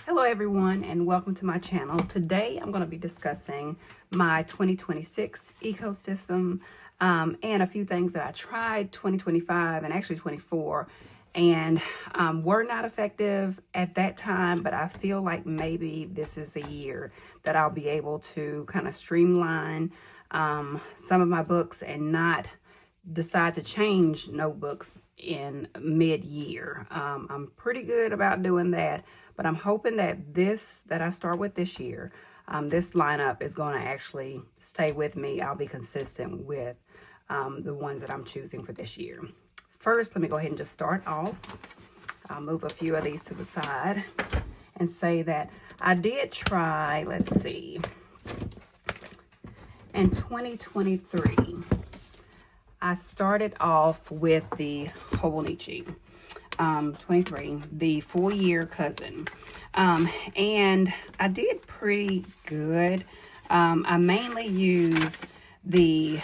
Hello everyone and welcome to my channel. Today I'm going to be discussing my 2026 ecosystem and a few things that I tried 2025 and actually 24 and were not effective at that time, but I feel like maybe this is a year that I'll be able to kind of streamline some of my books and not decide to change notebooks in mid-year. I'm pretty good about doing that, but I'm hoping that that I start with this year, this lineup is going to actually stay with me. I'll be consistent with the ones that I'm choosing for this year. First, let me go ahead and just start off. I'll move a few of these to the side and say that I did try, let's see, in 2023, I started off with the Hobonichi 23, the full year cousin. And I did pretty good. I mainly use the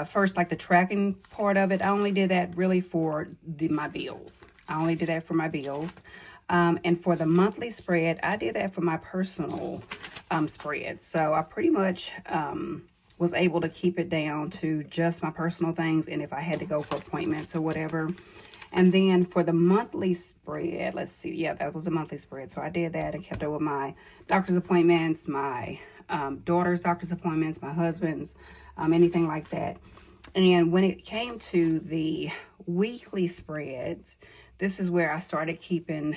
first, like the tracking part of it. I only did that really for my bills. I only did that for my bills. And for the monthly spread, I did that for my personal spread. So I pretty much was able to keep it down to just my personal things and if I had to go for appointments or whatever. And then for the monthly spread, let's see, yeah, that was a monthly spread. So I did that and kept up with my doctor's appointments, my daughter's doctor's appointments, my husband's, anything like that. And when it came to the weekly spreads, this is where I started keeping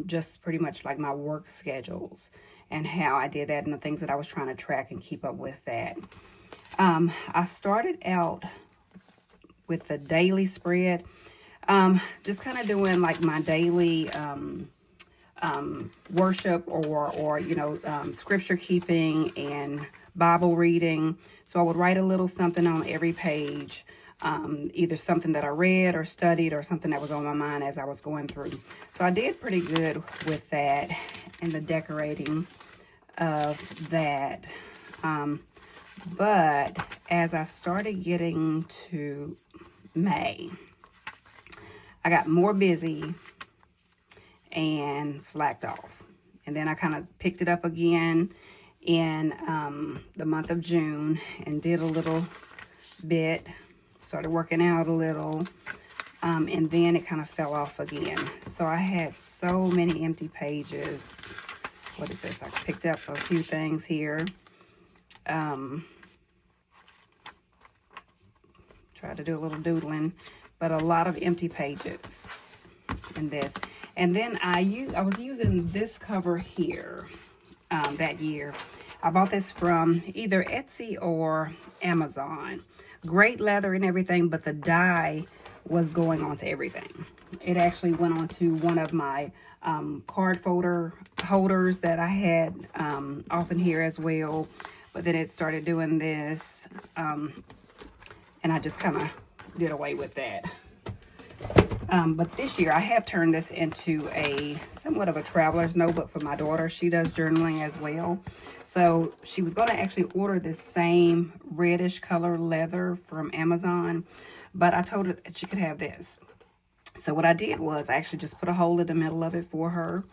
just pretty much like my work schedules and how I did that and the things that I was trying to track and keep up with that. I started out with the daily spread, just kind of doing like my daily worship or scripture keeping and Bible reading. So I would write a little something on every page, either something that I read or studied or something that was on my mind as I was going through. So I did pretty good with that and the decorating of that. But as I started getting to May, I got more busy and slacked off. And then I kind of picked it up again in the month of June and did a little bit, started working out a little, and then it kind of fell off again. So I had so many empty pages. What is this? I picked up a few things here. Tried to do a little doodling, but a lot of empty pages in this. And then I was using this cover here that year. I bought this from either Etsy or Amazon. Great leather and everything, but the dye was going onto everything. It actually went onto one of my card folder holders that I had often here as well. But then it started doing this, and I just kind of did away with that. But this year I have turned this into somewhat of a traveler's notebook for my daughter. She does journaling as well. So she was going to actually order this same reddish color leather from Amazon, but I told her that she could have this. So what I did was I actually just put a hole in the middle of it for her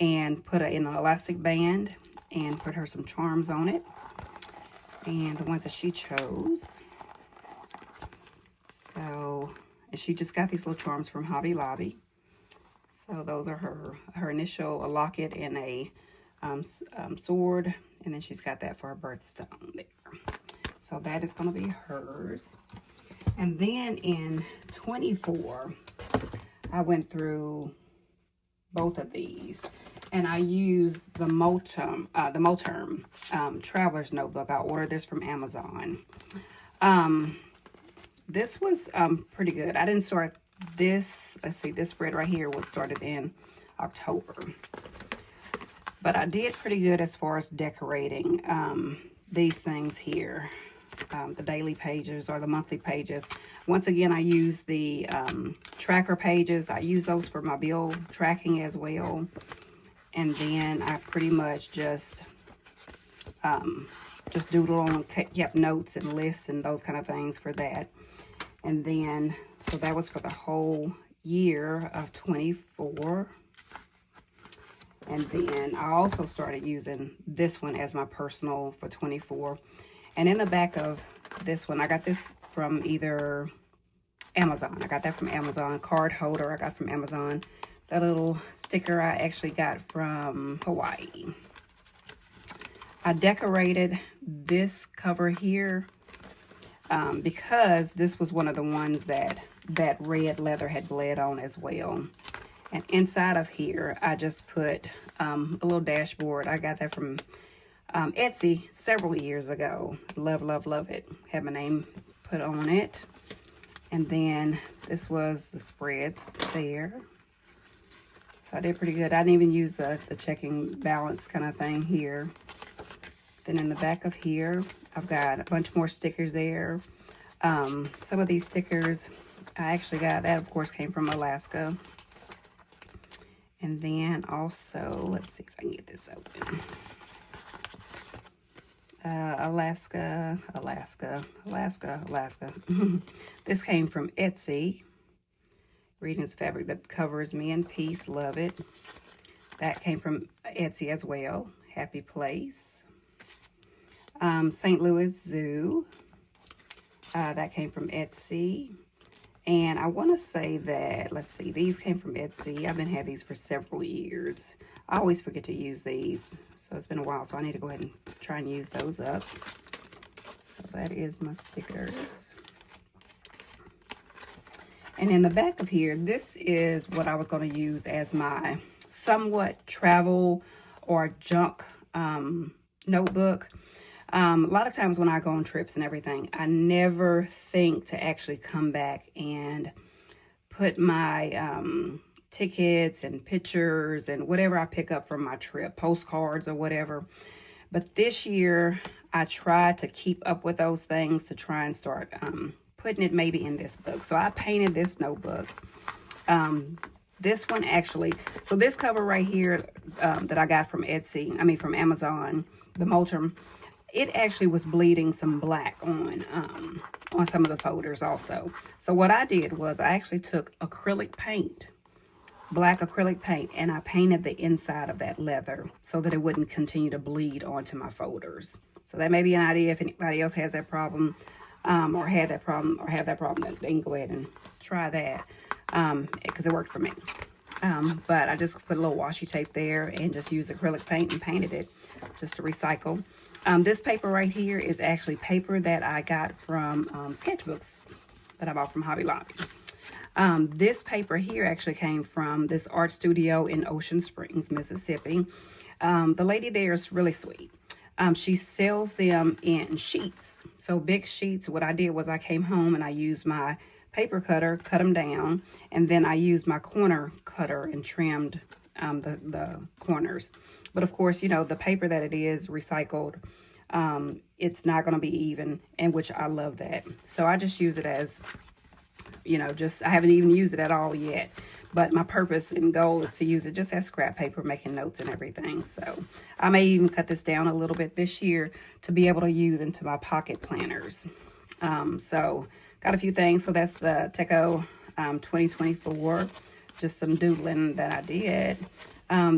and put it in an elastic band and put her some charms on it. And the ones that she chose. So, and she just got these little charms from Hobby Lobby. So those are her initial, a locket and a sword. And then she's got that for her birthstone there. So that is going to be hers. And then in 24, I went through both of these. And I used the Moterm Traveler's Notebook. I ordered this from Amazon. This was pretty good. I didn't start this. Let's see, this spread right here was started in October. But I did pretty good as far as decorating these things here. The daily pages or the monthly pages. Once again, I use the tracker pages. I use those for my bill tracking as well. And then I pretty much just doodle on, kept notes and lists and those kind of things for that. And then, so that was for the whole year of 24. And then I also started using this one as my personal for 24. And in the back of this one, I got this from either Amazon. I got that from Amazon. Card holder I got from Amazon. That little sticker I actually got from Hawaii. I decorated this cover here because this was one of the ones that red leather had bled on as well. And inside of here, I just put a little dashboard. I got that from Etsy several years ago. Love, love, love it. Had my name put on it. And then this was the spreads there. So I did pretty good. I didn't even use the checking balance kind of thing here. Then in the back of here, I've got a bunch more stickers there. Some of these stickers I actually got, that of course came from Alaska. And then also, let's see if I can get this open. Alaska. This came from Etsy. Greetings, fabric that covers me in peace. Love it. That came from Etsy as well. Happy Place. St. Louis Zoo. That came from Etsy. And I want to say that, let's see, these came from Etsy. I've been having these for several years. I always forget to use these. So it's been a while, so I need to go ahead and try and use those up. So that is my stickers. And in the back of here, this is what I was going to use as my somewhat travel or junk notebook. A lot of times when I go on trips and everything, I never think to actually come back and put my tickets and pictures and whatever I pick up from my trip, postcards or whatever. But this year, I tried to keep up with those things to try and start putting it maybe in this book. So I painted this notebook. This one actually, so this cover right here that I got from from Amazon, the Moterm, it actually was bleeding some black on some of the folders also. So what I did was I actually took acrylic paint, black acrylic paint, and I painted the inside of that leather so that it wouldn't continue to bleed onto my folders. So that may be an idea if anybody else has that problem or have that problem, then they can go ahead and try that because it worked for me. But I just put a little washi tape there and just used acrylic paint and painted it just to recycle. This paper right here is actually paper that I got from sketchbooks that I bought from Hobby Lobby. This paper here actually came from this art studio in Ocean Springs, Mississippi. The lady there is really sweet. She sells them in sheets, so big sheets. What I did was I came home and I used my paper cutter, cut them down, and then I used my corner cutter and trimmed the corners. But of course, you know, the paper that it is recycled, it's not going to be even, and which I love that. So I just use it as, you know, I haven't even used it at all yet. But my purpose and goal is to use it just as scrap paper, making notes and everything. So I may even cut this down a little bit this year to be able to use into my pocket planners. So got a few things. So that's the Teco 2024, just some doodling that I did.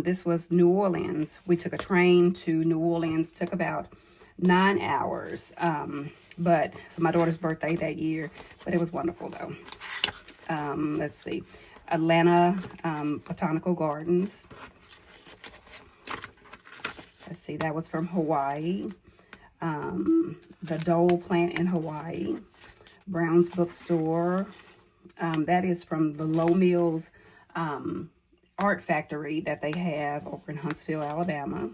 This was New Orleans. We took a train to New Orleans, took about 9 hours. But for my daughter's birthday that year, but it was wonderful though. Let's see, Atlanta Botanical Gardens. Let's see, that was from Hawaii. The Dole plant in Hawaii. Brown's Bookstore. That is from the Low Mills art factory that they have over in Huntsville, Alabama.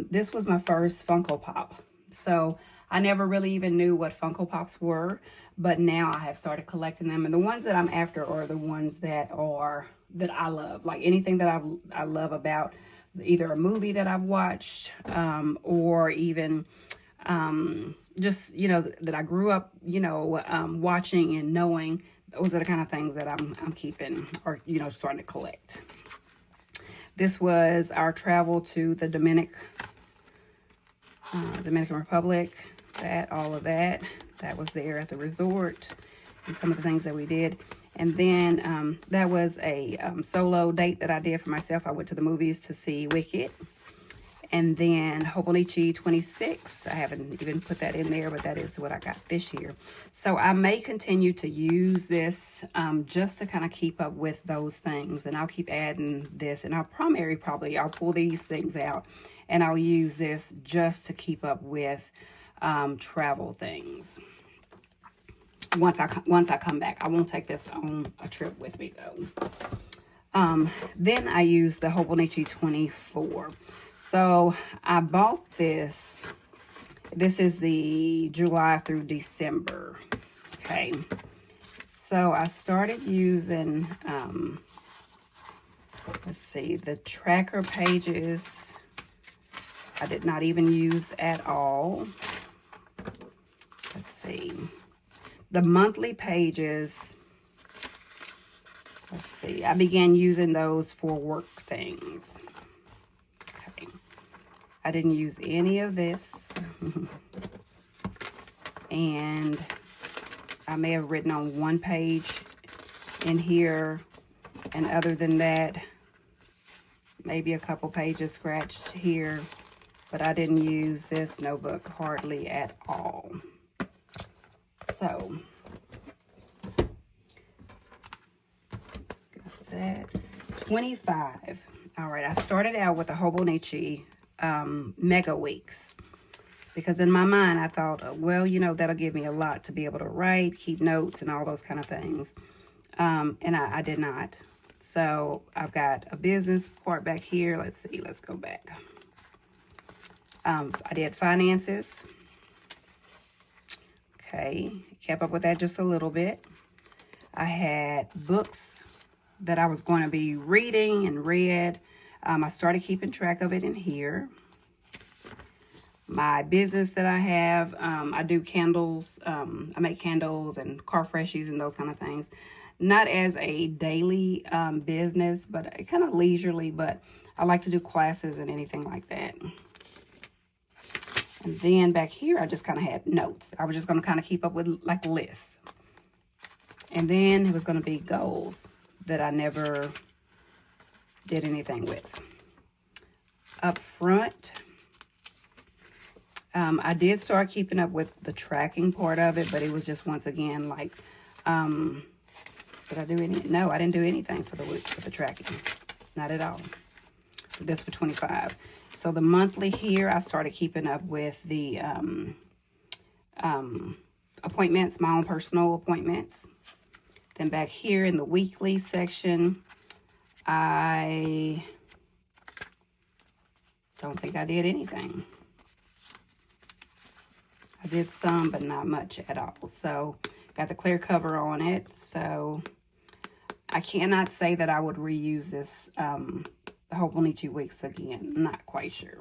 This was my first Funko Pop. So I never really even knew what Funko Pops were, but now I have started collecting them. And the ones that I'm after are the ones that I love. Like anything that I love about either a movie that I've watched or even just, you know, that I grew up, you know, watching and knowing. Those are the kind of things that I'm keeping or, you know, starting to collect. This was our travel to the Dominican Republic. All of that was there at the resort and some of the things that we did. And then that was a solo date that I did for myself. I went to the movies to see Wicked. And then Hobonichi 26. I haven't even put that in there, but that is what I got this year. So I may continue to use this just to kind of keep up with those things. And I'll keep adding this. And I'll probably I'll pull these things out. And I'll use this just to keep up with travel things. Once I come back. I won't take this on a trip with me, though. Then I use the Hobonichi 24. So I bought this. This is the July through December. Okay. So I started using, let's see, the tracker pages. I did not even use at all. Let's see. The monthly pages. Let's see. I began using those for work things. I didn't use any of this. And I may have written on one page in here. And other than that, maybe a couple pages scratched here. But I didn't use this notebook hardly at all. So, got that. 25. All right, I started out with the Hobonichi Mega Weeks, because in my mind I thought, well, you know, that'll give me a lot to be able to write, keep notes, and all those kind of things. And I did not. So I've got a business part back here. Let's see, let's go back. I did finances. Okay, kept up with that just a little bit. I had books that I was going to be reading and read. I started keeping track of it in here. My business that I have, I do candles. I make candles and car freshies and those kind of things. Not as a daily business, but kind of leisurely, but I like to do classes and anything like that. And then back here, I just kind of had notes. I was just going to kind of keep up with like lists. And then it was going to be goals that I never did anything with. Up front, I did start keeping up with the tracking part of it, but it was just once again like, did I do any? No, I didn't do anything for the tracking, not at all. This for 25. So the monthly here, I started keeping up with the appointments, my own personal appointments. Then back here in the weekly section, I don't think I did anything. I did some, but not much at all. So got the clear cover on it. So I cannot say that I would reuse this the Hobonichi weeks again. I'm not quite sure.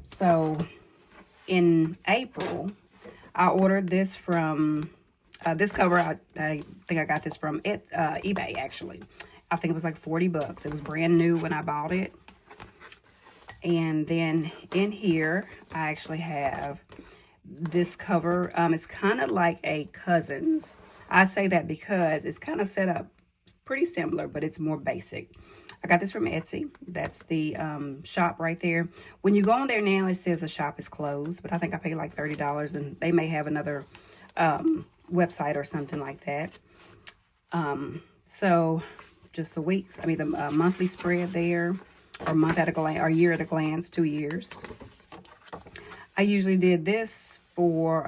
So in April, I ordered this from this cover. I think I got this from eBay, actually. I think it was like 40 bucks. It was brand new when I bought it. And then in here, I actually have this cover. It's kind of like a Cousins. I say that because it's kind of set up pretty similar, but it's more basic. I got this from Etsy. That's the shop right there. When you go on there now, it says the shop is closed, but I think I paid like $30, and they may have another website or something like that. So just the weeks, I mean the monthly spread there, or month at a glance, or year at a glance, 2 years. I usually did this for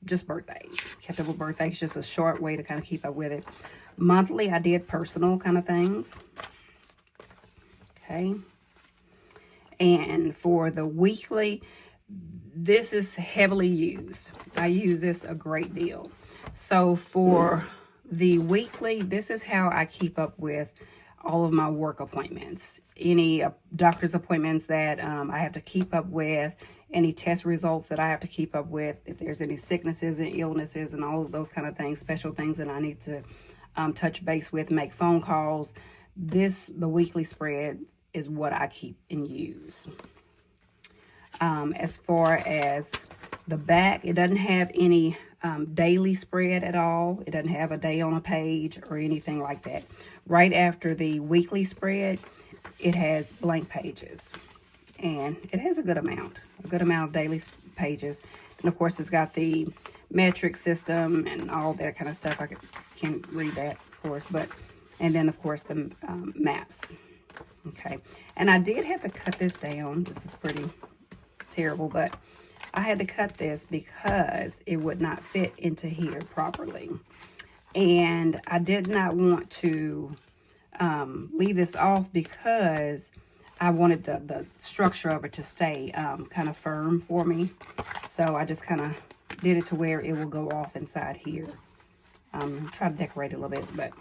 just birthdays. Kept up with birthdays, just a short way to kind of keep up with it. Monthly, I did personal kind of things. Okay. And for the weekly, this is heavily used. I use this a great deal. So for the weekly, this is how I keep up with all of my work appointments. Any doctor's appointments that I have to keep up with, any test results that I have to keep up with, if there's any sicknesses and illnesses and all of those kind of things, special things that I need to touch base with, make phone calls. The weekly spread is what I keep and use. As far as the back, it doesn't have any daily spread at all. It doesn't have a day on a page or anything like that. Right after the weekly spread, it has blank pages. And it has a good amount of daily pages. And of course, it's got the metric system and all that kind of stuff. I can't read that, of course, but, and then of course the maps. Okay, and I did have to cut this down. This is pretty terrible, but I had to cut this because it would not fit into here properly. And I did not want to leave this off because I wanted the structure of it to stay kind of firm for me. So I just kind of did it to where it will go off inside here. Try to decorate it a little bit, but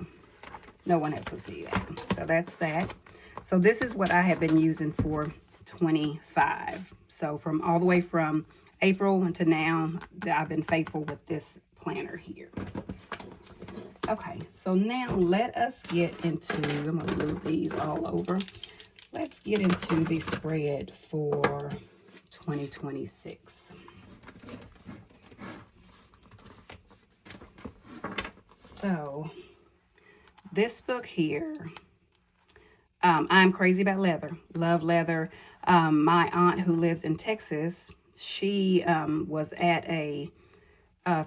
no one else will see that. So that's that. So this is what I have been using for 25. So from all the way from April until now, I've been faithful with this planner here. Okay, so now let us get into, I'm going to move these all over. Let's get into the spread for 2026. So this book here, I'm crazy about leather, love leather. My aunt who lives in Texas, she was at a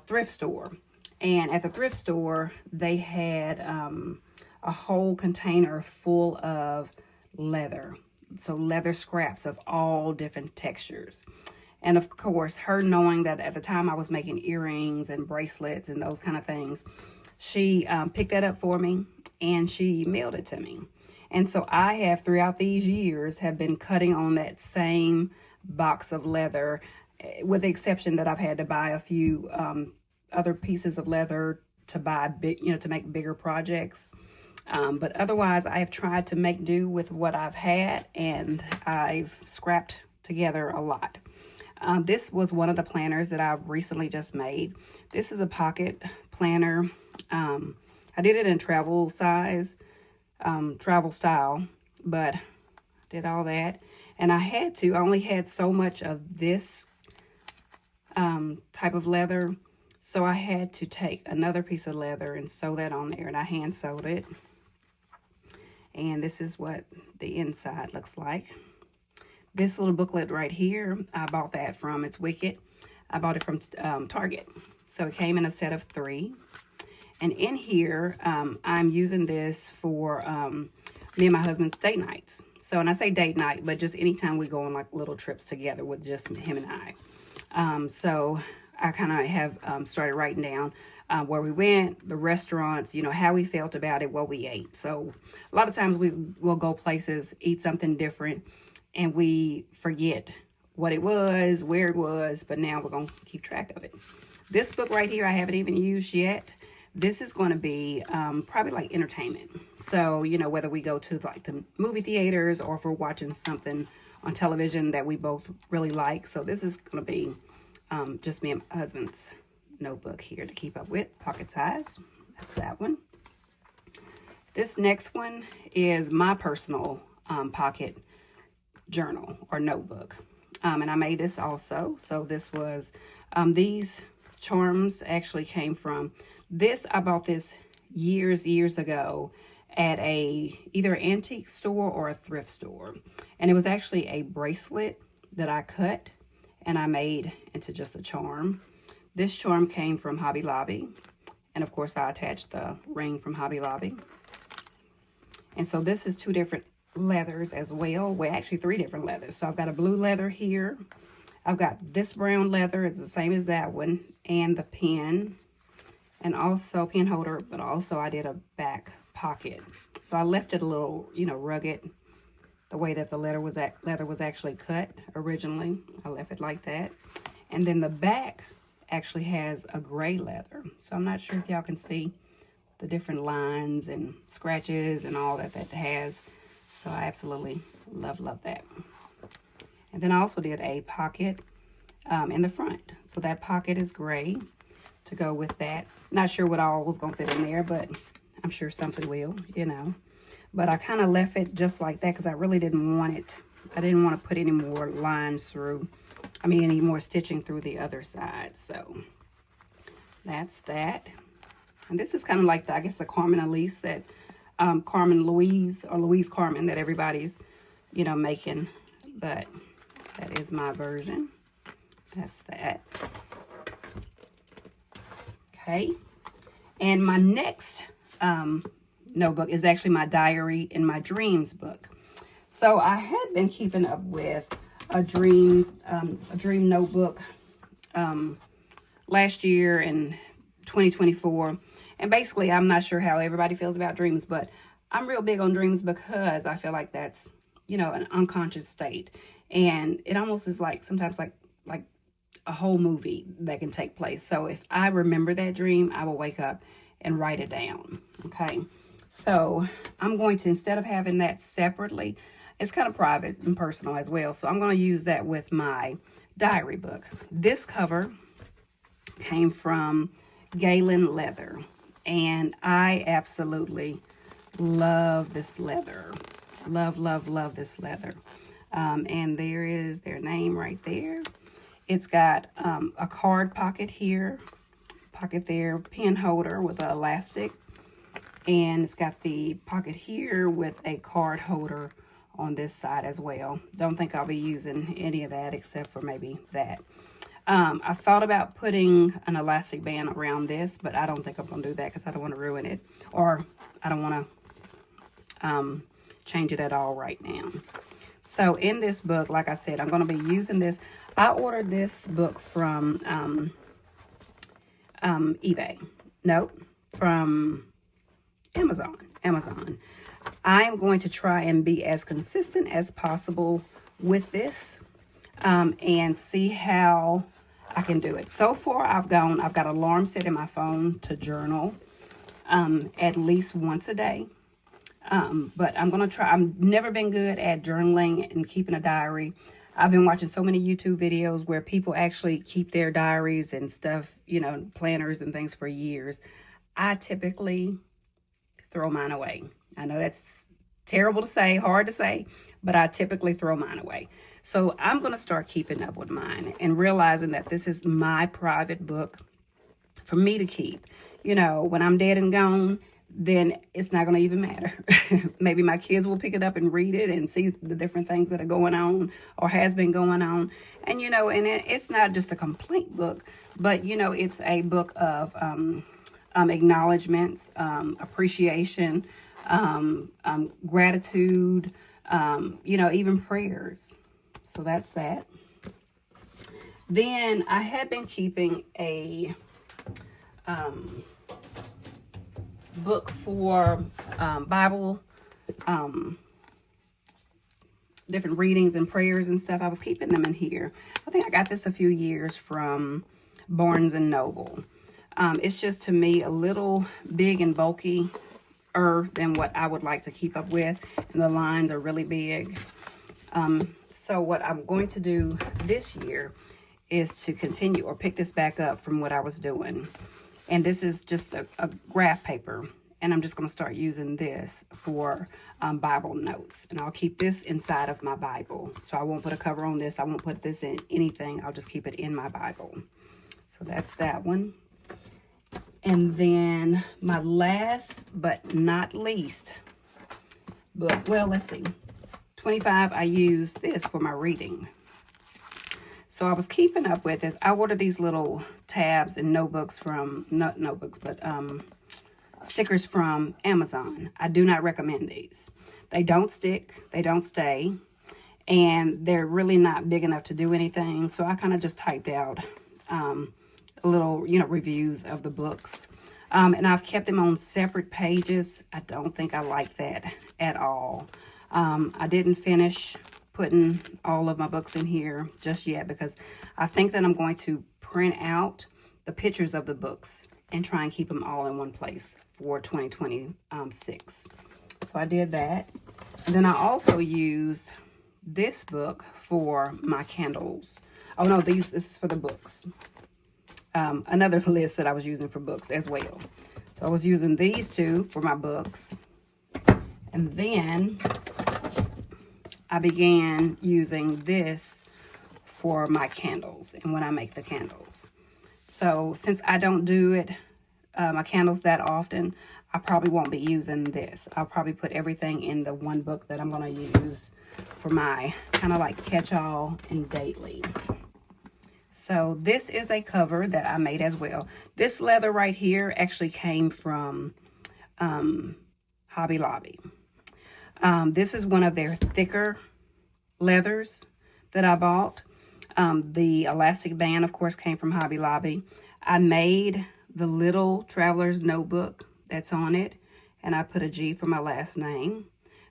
thrift store. And at the thrift store, they had a whole container full of leather. So leather scraps of all different textures. And of course, her knowing that at the time I was making earrings and bracelets and those kind of things, she picked that up for me and she mailed it to me. And so I have, throughout these years, have been cutting on that same box of leather, with the exception that I've had to buy a few other pieces of leather to buy big, to make bigger projects. But otherwise, I have tried to make do with what I've had, and I've scrapped together a lot. This was one of the planners that I've recently just made. This is a pocket planner. I did it in travel size, travel style, but did all that. And I only had so much of this type of leather. So I had to take another piece of leather and sew that on there, and I hand sewed it. And this is what the inside looks like. This little booklet right here, I bought that from, it's Wicked. I bought it from Target. So it came in a set of 3. And in here, I'm using this for me and my husband's date nights. So, and I say date night, but just anytime we go on like little trips together with just him and I. So I kind of have started writing down where we went, the restaurants, how we felt about it, what we ate. So a lot of times we will go places, eat something different, and we forget what it was, where it was, but now we're going to keep track of it. This book right here, I haven't even used yet. This is going to be probably like entertainment. So, whether we go to like the movie theaters or if we're watching something on television that we both really like. So this is going to be just me and my husband's notebook here to keep up with, pocket size. That's that one. This next one is my personal pocket journal or notebook. And I made this also. So this was, these charms actually came from this. I bought this years ago at either antique store or a thrift store. And it was actually a bracelet that I cut and I made into just a charm. This charm came from Hobby Lobby. And of course I attached the ring from Hobby Lobby. And so this is 2 different leathers as well. Well, actually 3 different leathers. So I've got a blue leather here. I've got this brown leather. It's the same as that one. And the pen. And also pen holder. But also I did a back pocket. So I left it a little, rugged. The way that the leather was actually cut originally. I left it like that. And then the back actually has a gray leather. So I'm not sure if y'all can see the different lines and scratches and all that has. So I absolutely love that. And then I also did a pocket in the front. So that pocket is gray to go with that. Not sure what all was going to fit in there, but I'm sure something will, But I kind of left it just like that because I really didn't want it. I didn't want to put any more lines through. Any more stitching through the other side. So that's that. And this is kind of like the, I guess, the Carmen Elise that, Carmen Louise or Louise Carmen that everybody's, you know, making. But that is my version. That's that. Okay. And my next notebook is actually my diary and my dreams book. So I had been keeping up with a dream notebook last year in 2024. And basically, I'm not sure how everybody feels about dreams, but I'm real big on dreams because I feel like that's, you know, an unconscious state. And it almost is like sometimes like a whole movie that can take place. So if I remember that dream, I will wake up and write it down. Okay. So I'm going to, instead of having that separately, it's kind of private and personal as well. So I'm going to use that with my diary book. This cover came from Galen Leather, and I absolutely love this leather. Love, love, love this leather. And there is their name right there. It's got a card pocket here, pocket there, pen holder with an elastic. And it's got the pocket here with a card holder on this side as well. Don't think I'll be using any of that except for maybe that. I thought about putting an elastic band around this, but I don't think I'm going to do that because I don't want to ruin it. Or I don't want to change it at all right now. So in this book, like I said, I'm going to be using this. I ordered this book from eBay. Nope, from Amazon. I'm going to try and be as consistent as possible with this and see how I can do it. So far, I've got an alarm set in my phone to journal at least once a day. But I'm going to try. I've never been good at journaling and keeping a diary. I've been watching so many YouTube videos where people actually keep their diaries and stuff, you know, planners and things for years. I typically throw mine away. I know that's terrible to say, hard to say, but I typically throw mine away. So I'm going to start keeping up with mine and realizing that this is my private book for me to keep. You know, when I'm dead and gone, then it's not going to even matter. Maybe my kids will pick it up and read it and see the different things that are going on or has been going on. And, you know, and it's not just a complaint book, but, you know, it's a book of acknowledgments, appreciation, gratitude, you know, even prayers. So that's that. Then I had been keeping a book for Bible, different readings and prayers and stuff. I was keeping them in here. I think I got this a few years from Barnes and Noble. It's just, to me, a little big and bulky than what I would like to keep up with. And the lines are really big. So what I'm going to do this year is to continue or pick this back up from what I was doing. And this is just a graph paper. And I'm just going to start using this for Bible notes. And I'll keep this inside of my Bible. So I won't put a cover on this. I won't put this in anything. I'll just keep it in my Bible. So that's that one. And then my last but not least book. Well, let's see. 25, I use this for my reading. So I was keeping up with this. I ordered these little tabs and notebooks from, not notebooks, but stickers from Amazon. I do not recommend these. They don't stick. They don't stay. And they're really not big enough to do anything. So I kind of just typed out little, you know, reviews of the books. And I've kept them on separate pages. I don't think I like that at all. I didn't finish putting all of my books in here just yet because I think that I'm going to print out the pictures of the books and try and keep them all in one place for 2026. So I did that. And then I also used this book for my candles. Oh no, this is for the books. Another list that I was using for books as well. So I was using these two for my books. And then I began using this for my candles and when I make the candles. So since I don't do it, my candles that often, I probably won't be using this. I'll probably put everything in the one book that I'm going to use for my kind of like catch-all and daily. So this is a cover that I made as well. This leather right here actually came from Hobby Lobby. This is one of their thicker leathers that I bought. The elastic band, of course, came from Hobby Lobby. I made the little traveler's notebook that's on it, and I put a G for my last name.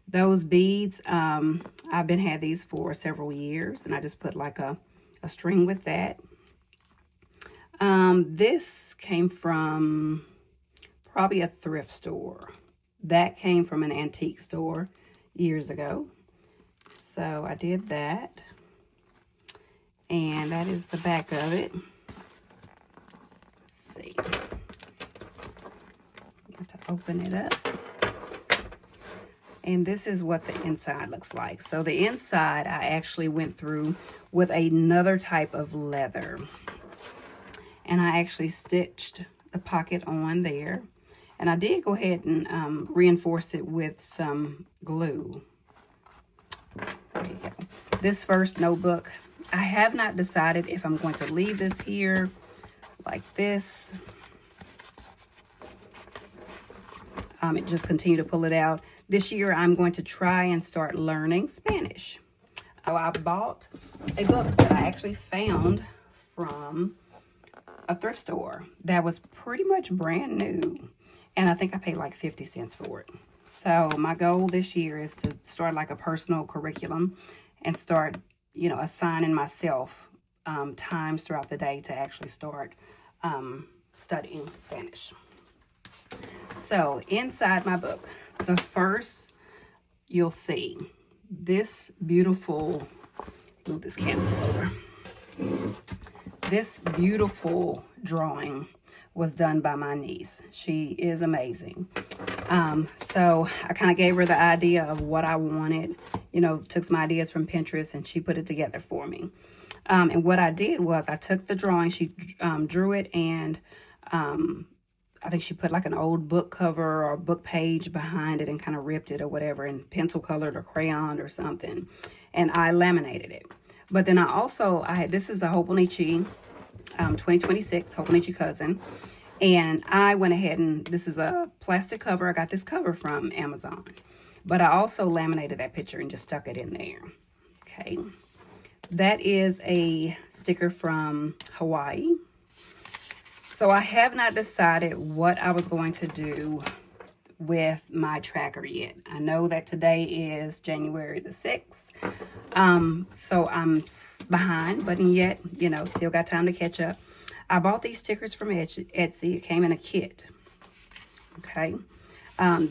Those beads, I've had these for several years, and I just put like a string with that. This came from probably a thrift store. That came from an antique store years ago. So I did that. And that is the back of it. Let's see. Got to open it up. And this is what the inside looks like. So the inside I actually went through with another type of leather. And I actually stitched the pocket on there. And I did go ahead and reinforce it with some glue. There you go. This first notebook, I have not decided if I'm going to leave this here like this. It just continue to pull it out. This year, I'm going to try and start learning Spanish. I bought a book that I actually found from a thrift store that was pretty much brand new. And I think I paid like 50 cents for it. So my goal this year is to start like a personal curriculum and start, you know, assigning myself times throughout the day to actually start studying Spanish. So inside my book, the first you'll see this beautiful, move this camera over. This beautiful drawing was done by my niece. She is amazing. So I kind of gave her the idea of what I wanted, you know, took some ideas from Pinterest and she put it together for me. And what I did was I took the drawing, she drew it, and I think she put like an old book cover or book page behind it and kind of ripped it or whatever and pencil colored or crayon or something. And I laminated it. But then this is a Hobonichi 2026 Hobonichi Cousin. And I went ahead and, this is a plastic cover. I got this cover from Amazon. But I also laminated that picture and just stuck it in there. Okay. That is a sticker from Hawaii. So I have not decided what I was going to do with my tracker yet. I know that today is January the 6th. So I'm behind, but yet, you know, still got time to catch up. I bought these stickers from Etsy. It came in a kit. Okay.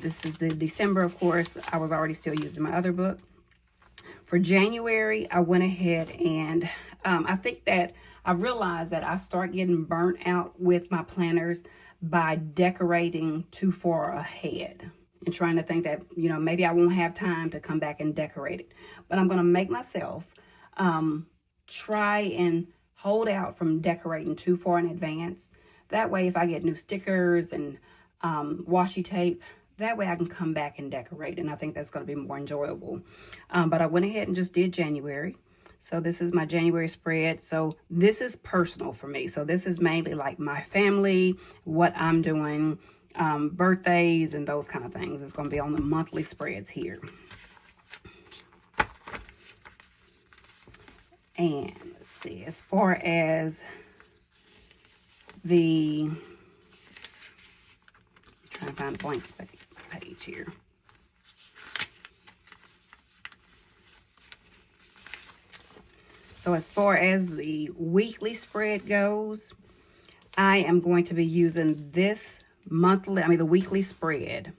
This is the December, of course. I was already still using my other book. For January, I went ahead and I think that I realized that I start getting burnt out with my planners by decorating too far ahead and trying to think that, you know, maybe I won't have time to come back and decorate it. But I'm going to make myself try and hold out from decorating too far in advance. That way, if I get new stickers and washi tape, that way I can come back and decorate. And I think that's going to be more enjoyable. But I went ahead and just did January. So this is my January spread. So this is personal for me. So this is mainly like my family, what I'm doing, birthdays and those kind of things. It's going to be on the monthly spreads here. And let's see, as far as the, I'm trying to find a blank page here. So as far as the weekly spread goes, I am going to be using this the weekly spread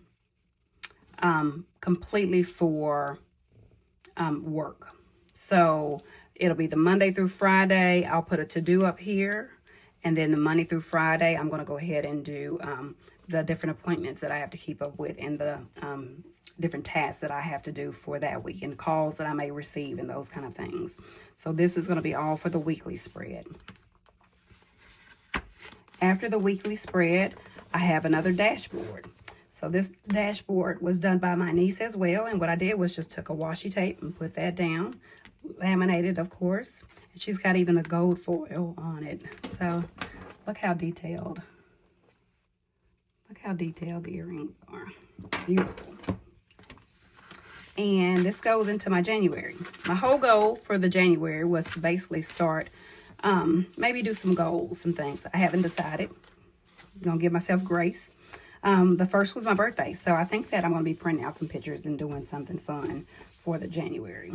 completely for work. So it'll be the Monday through Friday. I'll put a to-do up here. And then the Monday through Friday, I'm going to go ahead and do the different appointments that I have to keep up with and the different tasks that I have to do for that week and calls that I may receive and those kind of things. So this is going to be all for the weekly spread. after the weekly spread, I have another dashboard. So this dashboard was done by my niece as well. And what I did was just took a washi tape and put that down. Laminated, of course. And she's got even the gold foil on it. So look how detailed. Look how detailed the earrings are. Beautiful. And this goes into my January. My whole goal for the January was to basically start, maybe do some goals, some things. I haven't decided. I'm going to give myself grace. The first was my birthday. So I think that I'm going to be printing out some pictures and doing something fun for the January.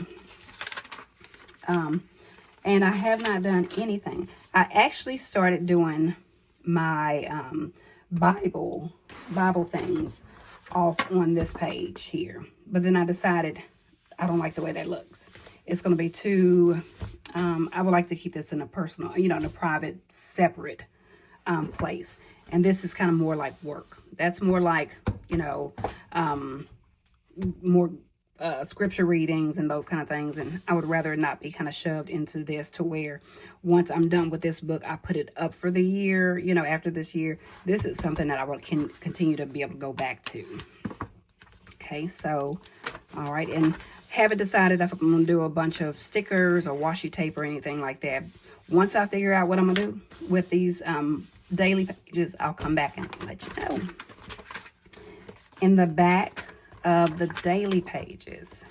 And I have not done anything. I actually started doing my Bible things off on this page here. But then I decided I don't like the way that looks. It's going to be too, I would like to keep this in a personal, in a private, separate place. And this is kind of more like work. That's more like, more scripture readings and those kind of things. And I would rather not be kind of shoved into this to where once I'm done with this book, I put it up for the year, after this year. This is something that I can continue to be able to go back to. Okay, so, all right. And haven't decided if I'm going to do a bunch of stickers or washi tape or anything like that. Once I figure out what I'm going to do with these daily pages, I'll come back and let you know. In the back of the daily pages,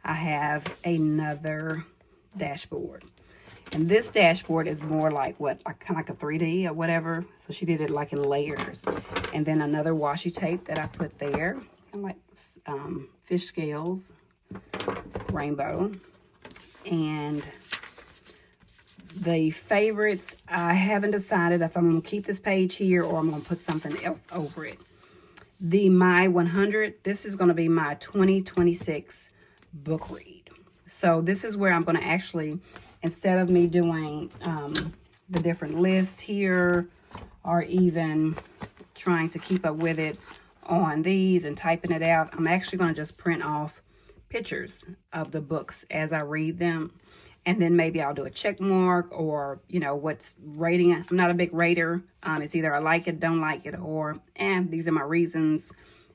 I have another dashboard. And this dashboard is more like kind of like a 3D or whatever. So she did it like in layers. And then another washi tape that I put there, kind of like fish scales, rainbow. And the favorites, I haven't decided if I'm going to keep this page here or I'm going to put something else over it. The My 100, this is going to be my 2026 book read. So this is where I'm going to actually, instead of me doing the different lists here or even trying to keep up with it on these and typing it out, I'm actually going to just print off pictures of the books as I read them. And then maybe I'll do a check mark or, what's rating. I'm not a big rater. It's either I like it, don't like it, or these are my reasons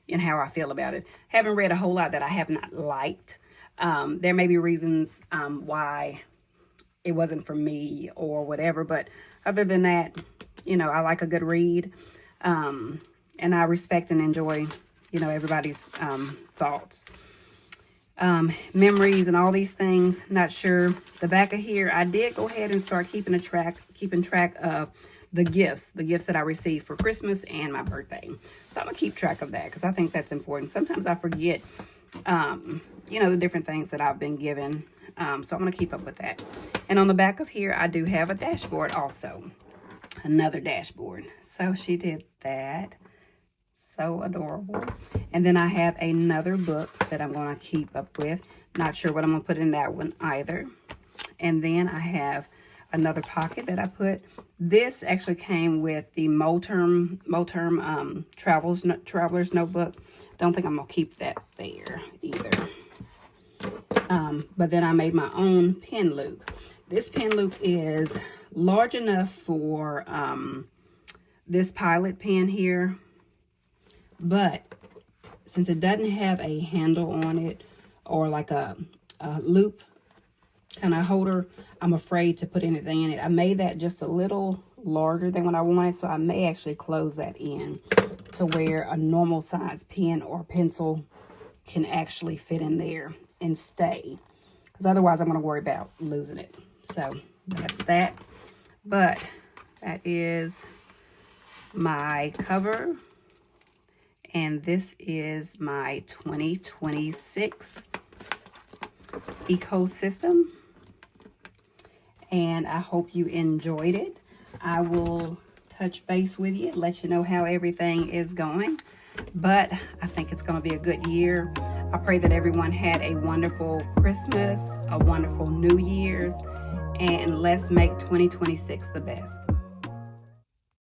and how I feel about it. Haven't read a whole lot that I have not liked. There may be reasons why it wasn't for me or whatever. But other than that, I like a good read. And I respect and enjoy, everybody's thoughts. Memories and all these things, not sure. The back of here, I did go ahead and start keeping track of the gifts that I received for Christmas and my birthday. So I'm gonna keep track of that because I think that's important. Sometimes I forget, the different things that I've been given. So I'm gonna keep up with that. And on the back of here, I do have a dashboard also, another dashboard. So she did that. So adorable. And then I have another book that I'm going to keep up with. Not sure what I'm going to put in that one either. And then I have another pocket that I put. This actually came with the Moterm Traveler's Notebook. Don't think I'm going to keep that there either. But then I made my own pen loop. This pen loop is large enough for this Pilot pen here. But since it doesn't have a handle on it or like a loop kind of holder, I'm afraid to put anything in it. I made that just a little larger than what I wanted, so I may actually close that in to where a normal size pen or pencil can actually fit in there and stay. Because otherwise I'm going to worry about losing it. So that's that. But that is my cover. And this is my 2026 ecosystem. And I hope you enjoyed it. I will touch base with you, let you know how everything is going. But I think it's going to be a good year. I pray that everyone had a wonderful Christmas, a wonderful New Year's, and let's make 2026 the best.